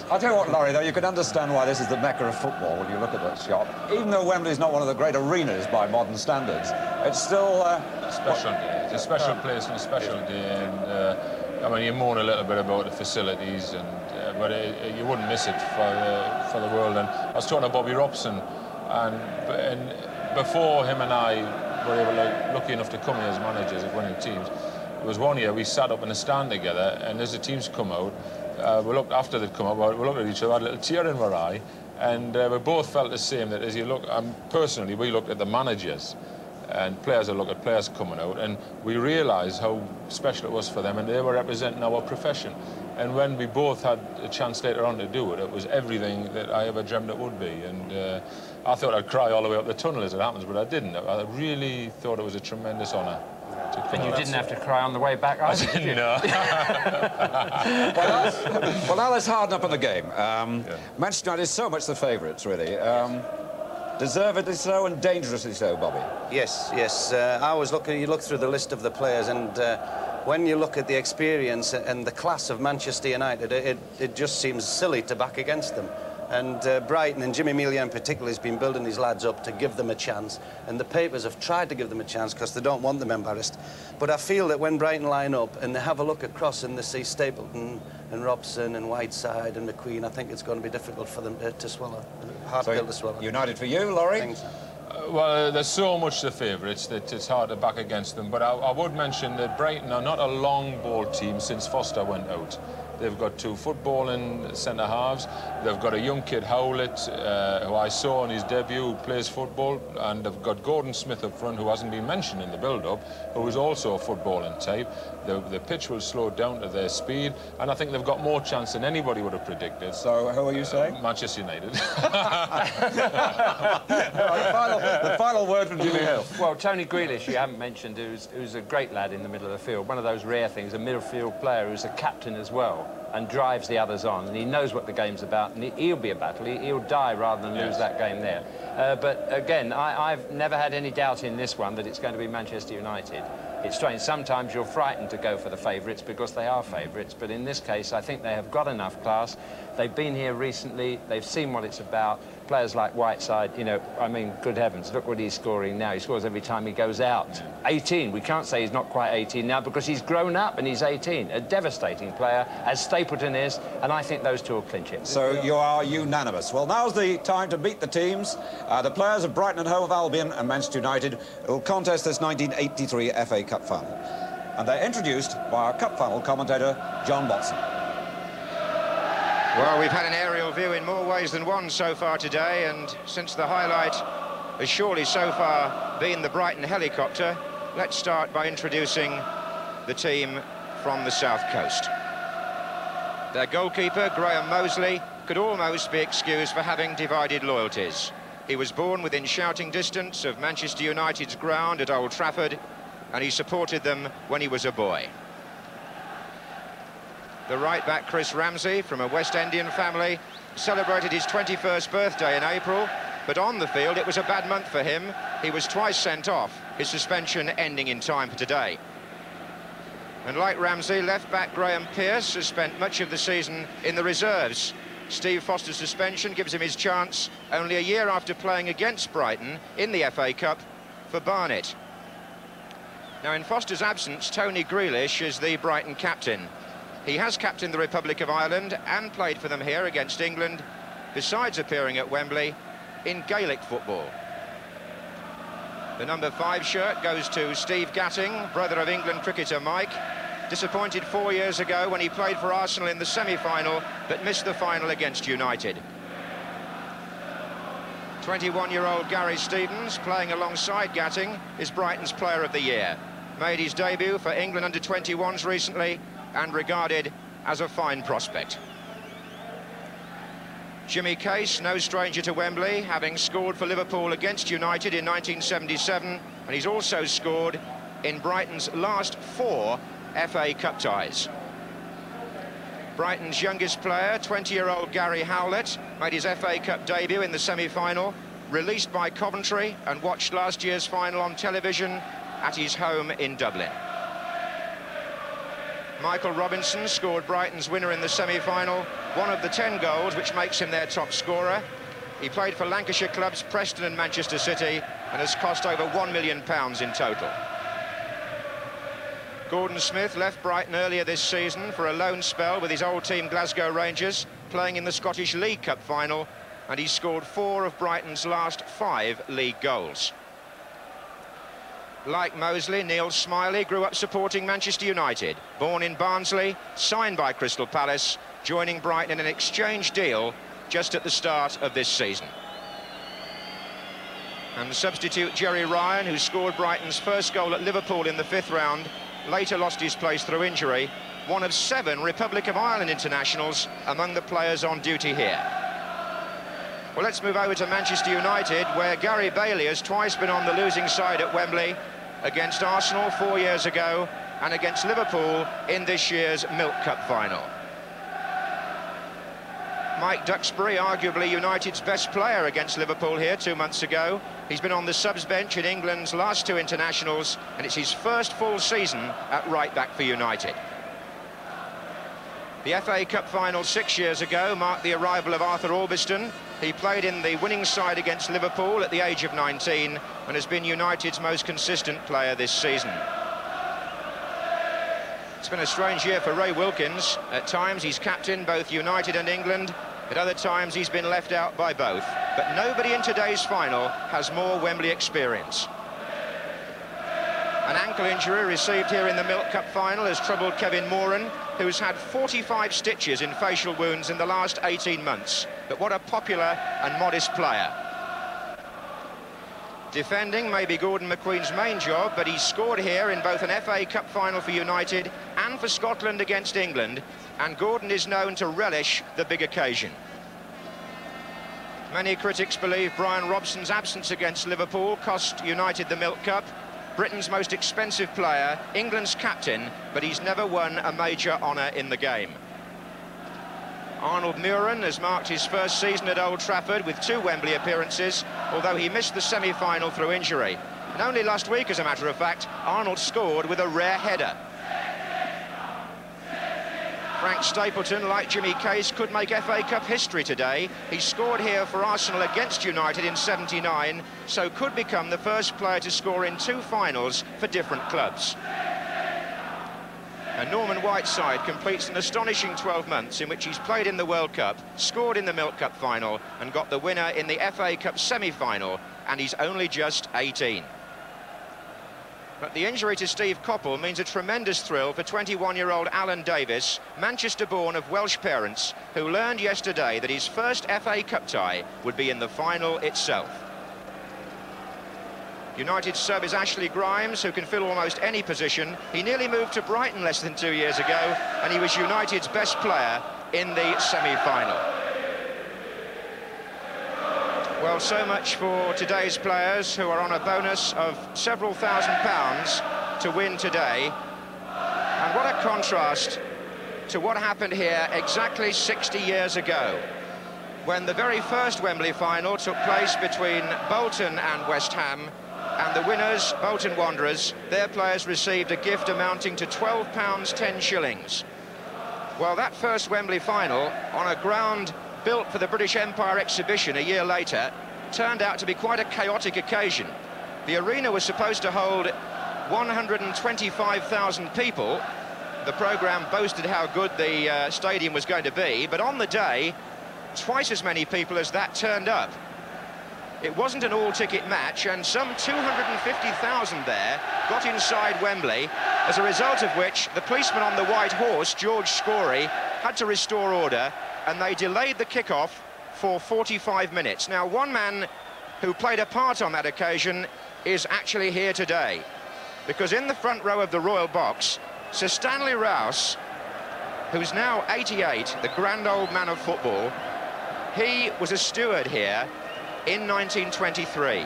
I'll tell you what, Lawrie, though, you can understand why this is the mecca of football when you look at that shot. Even though Wembley's not one of the great arenas by modern standards, it's still... a special day. It's a special place and a special day. And, I mean, you moan a little bit about the facilities, but you wouldn't miss it for the world. And I was talking to Bobby Robson, and before him and I were lucky enough to come here as managers of winning teams, there was one year we sat up in a stand together, and as the teams come out, we looked after they'd come up, we looked at each other, had a little tear in our eye, and we both felt the same, that as you look, personally, we looked at the managers, and players will look at players coming out, and we realised how special it was for them, and they were representing our profession. And when we both had a chance later on to do it, it was everything that I ever dreamt it would be. And I thought I'd cry all the way up the tunnel as it happens, but I didn't. I really thought it was a tremendous honour. And you didn't have to cry on the way back either, did you? No. Well, now let's harden up on the game. Manchester United is so much the favourites, really. Deservedly so and dangerously so, Bobby. Yes, yes. I always you look through the list of the players, and when you look at the experience and the class of Manchester United, it just seems silly to back against them. And Brighton, and Jimmy Melia in particular, has been building his lads up to give them a chance. And the papers have tried to give them a chance because they don't want them embarrassed. But I feel that when Brighton line up and they have a look across and they see Stapleton and Robson and Whiteside and McQueen, I think it's going to be difficult for them to swallow. Hard pill to swallow. United for you, Lawrie? Well, there's so much the favourites that it's hard to back against them. But I would mention that Brighton are not a long ball team since Foster went out. They've got two footballing centre-halves. They've got a young kid, Howlett, who I saw on his debut, who plays football. And they've got Gordon Smith up front, who hasn't been mentioned in the build-up, who is also a footballing type. The pitch will slow down to their speed, and I think they've got more chance than anybody would have predicted. So, who are you saying? Manchester United. The final word from Jimmy Hill. Well, Tony Grealish, you haven't mentioned, who's a great lad in the middle of the field. One of those rare things, a midfield player who's a captain as well, and drives the others on, and he knows what the game's about, and he'll be a battle. He'll die rather than lose that game there. But again, I've never had any doubt in this one that it's going to be Manchester United. It's strange, sometimes you're frightened to go for the favourites because they are favourites, but in this case I think they have got enough class. They've been here recently, they've seen what it's about. Players like Whiteside, you know, I mean, good heavens, look what he's scoring now. He scores every time he goes out. 18, we can't say he's not quite 18 now because he's grown up and he's 18. A devastating player, as Stapleton is, and I think those two will clinch it. So you are unanimous. Well, now's the time to meet the teams. The players of Brighton Hove Albion and Manchester United will contest this 1983 FA Cup final. And they're introduced by our Cup final commentator, John Watson. Well, we've had an aerial view in more ways than one so far today, and since the highlight has surely so far been the Brighton helicopter, let's start by introducing the team from the South Coast. Their goalkeeper, Graham Mosley, could almost be excused for having divided loyalties. He was born within shouting distance of Manchester United's ground at Old Trafford, and he supported them when he was a boy. The right-back Chris Ramsey, from a West Indian family, celebrated his 21st birthday in April, but on the field it was a bad month for him. He was twice sent off, his suspension ending in time for today. And like Ramsey, left-back Graham Pearce has spent much of the season in the reserves. Steve Foster's suspension gives him his chance only a year after playing against Brighton in the FA Cup for Barnet. Now, in Foster's absence, Tony Grealish is the Brighton captain. He has captained the Republic of Ireland and played for them here against England, besides appearing at Wembley in Gaelic football. The number 5 shirt goes to Steve Gatting, brother of England cricketer Mike. Disappointed 4 years ago when he played for Arsenal in the semi-final, but missed the final against United. 21-year-old Gary Stevens, playing alongside Gatting, is Brighton's Player of the Year. Made his debut for England under-21s recently, and regarded as a fine prospect. Jimmy Case, no stranger to Wembley, having scored for Liverpool against United in 1977, and he's also scored in Brighton's last 4 FA Cup ties. Brighton's youngest player, 20-year-old Gary Howlett, made his FA Cup debut in the semi-final, released by Coventry, and watched last year's final on television at his home in Dublin. Michael Robinson scored Brighton's winner in the semi-final one of the 10 goals, which makes him their top scorer. He played for Lancashire clubs Preston and Manchester City and has cost over £1 million in total. Gordon Smith left Brighton earlier this season for a loan spell with his old team Glasgow Rangers, playing in the Scottish League Cup final, and he scored 4 of Brighton's last 5 league goals. Like Mosley, Neil Smiley grew up supporting Manchester United. Born in Barnsley, signed by Crystal Palace, joining Brighton in an exchange deal just at the start of this season. And substitute Jerry Ryan, who scored Brighton's first goal at Liverpool in the 5th round, later lost his place through injury, one of 7 Republic of Ireland internationals among the players on duty here. Well, let's move over to Manchester United, where Gary Bailey has twice been on the losing side at Wembley, against Arsenal 4 years ago and against Liverpool in this year's Milk Cup final. Mike Duxbury, arguably United's best player against Liverpool here 2 months ago. He's been on the subs bench in England's last 2 internationals, and it's his first full season at right back for United. The FA Cup final 6 years ago marked the arrival of Arthur Orbiston. He played in the winning side against Liverpool at the age of 19 and has been United's most consistent player this season. It's been a strange year for Ray Wilkins. At times he's captained both United and England. At other times he's been left out by both. But nobody in today's final has more Wembley experience. An ankle injury received here in the Milk Cup final has troubled Kevin Moran, who's had 45 stitches in facial wounds in the last 18 months. But what a popular and modest player. Defending may be Gordon McQueen's main job, but he's scored here in both an FA Cup final for United and for Scotland against England, and Gordon is known to relish the big occasion. Many critics believe Brian Robson's absence against Liverpool cost United the Milk Cup. Britain's most expensive player, England's captain, but he's never won a major honour in the game. Arnold Muren has marked his first season at Old Trafford with 2 Wembley appearances, although he missed the semi-final through injury. And only last week, as a matter of fact, Arnold scored with a rare header. Frank Stapleton, like Jimmy Case, could make FA Cup history today. He scored here for Arsenal against United in '79, so could become the first player to score in 2 finals for different clubs. And Norman Whiteside completes an astonishing 12 months in which he's played in the World Cup, scored in the Milk Cup final and got the winner in the FA Cup semi-final, and he's only just 18. But the injury to Steve Coppell means a tremendous thrill for 21-year-old Alan Davis, Manchester-born of Welsh parents, who learned yesterday that his first FA Cup tie would be in the final itself. United's sub is Ashley Grimes, who can fill almost any position. He nearly moved to Brighton less than 2 years ago, and he was United's best player in the semi-final. Well, so much for today's players, who are on a bonus of several £1,000s to win today. And what a contrast to what happened here exactly 60 years ago, when the very first Wembley final took place between Bolton and West Ham, and the winners, Bolton Wanderers, their players received a gift amounting to £12 10 shillings. Well, that first Wembley final, on a ground built for the British Empire exhibition a year later, turned out to be quite a chaotic occasion. The arena was supposed to hold 125,000 people. The programme boasted how good the stadium was going to be, but on the day, twice as many people as that turned up. It wasn't an all-ticket match, and some 250,000 there got inside Wembley, as a result of which the policeman on the white horse, George Scory, had to restore order, and they delayed the kick-off for 45 minutes. Now, one man who played a part on that occasion is actually here today, because in the front row of the Royal Box, Sir Stanley Rouse, who's now 88, the grand old man of football, he was a steward here in 1923.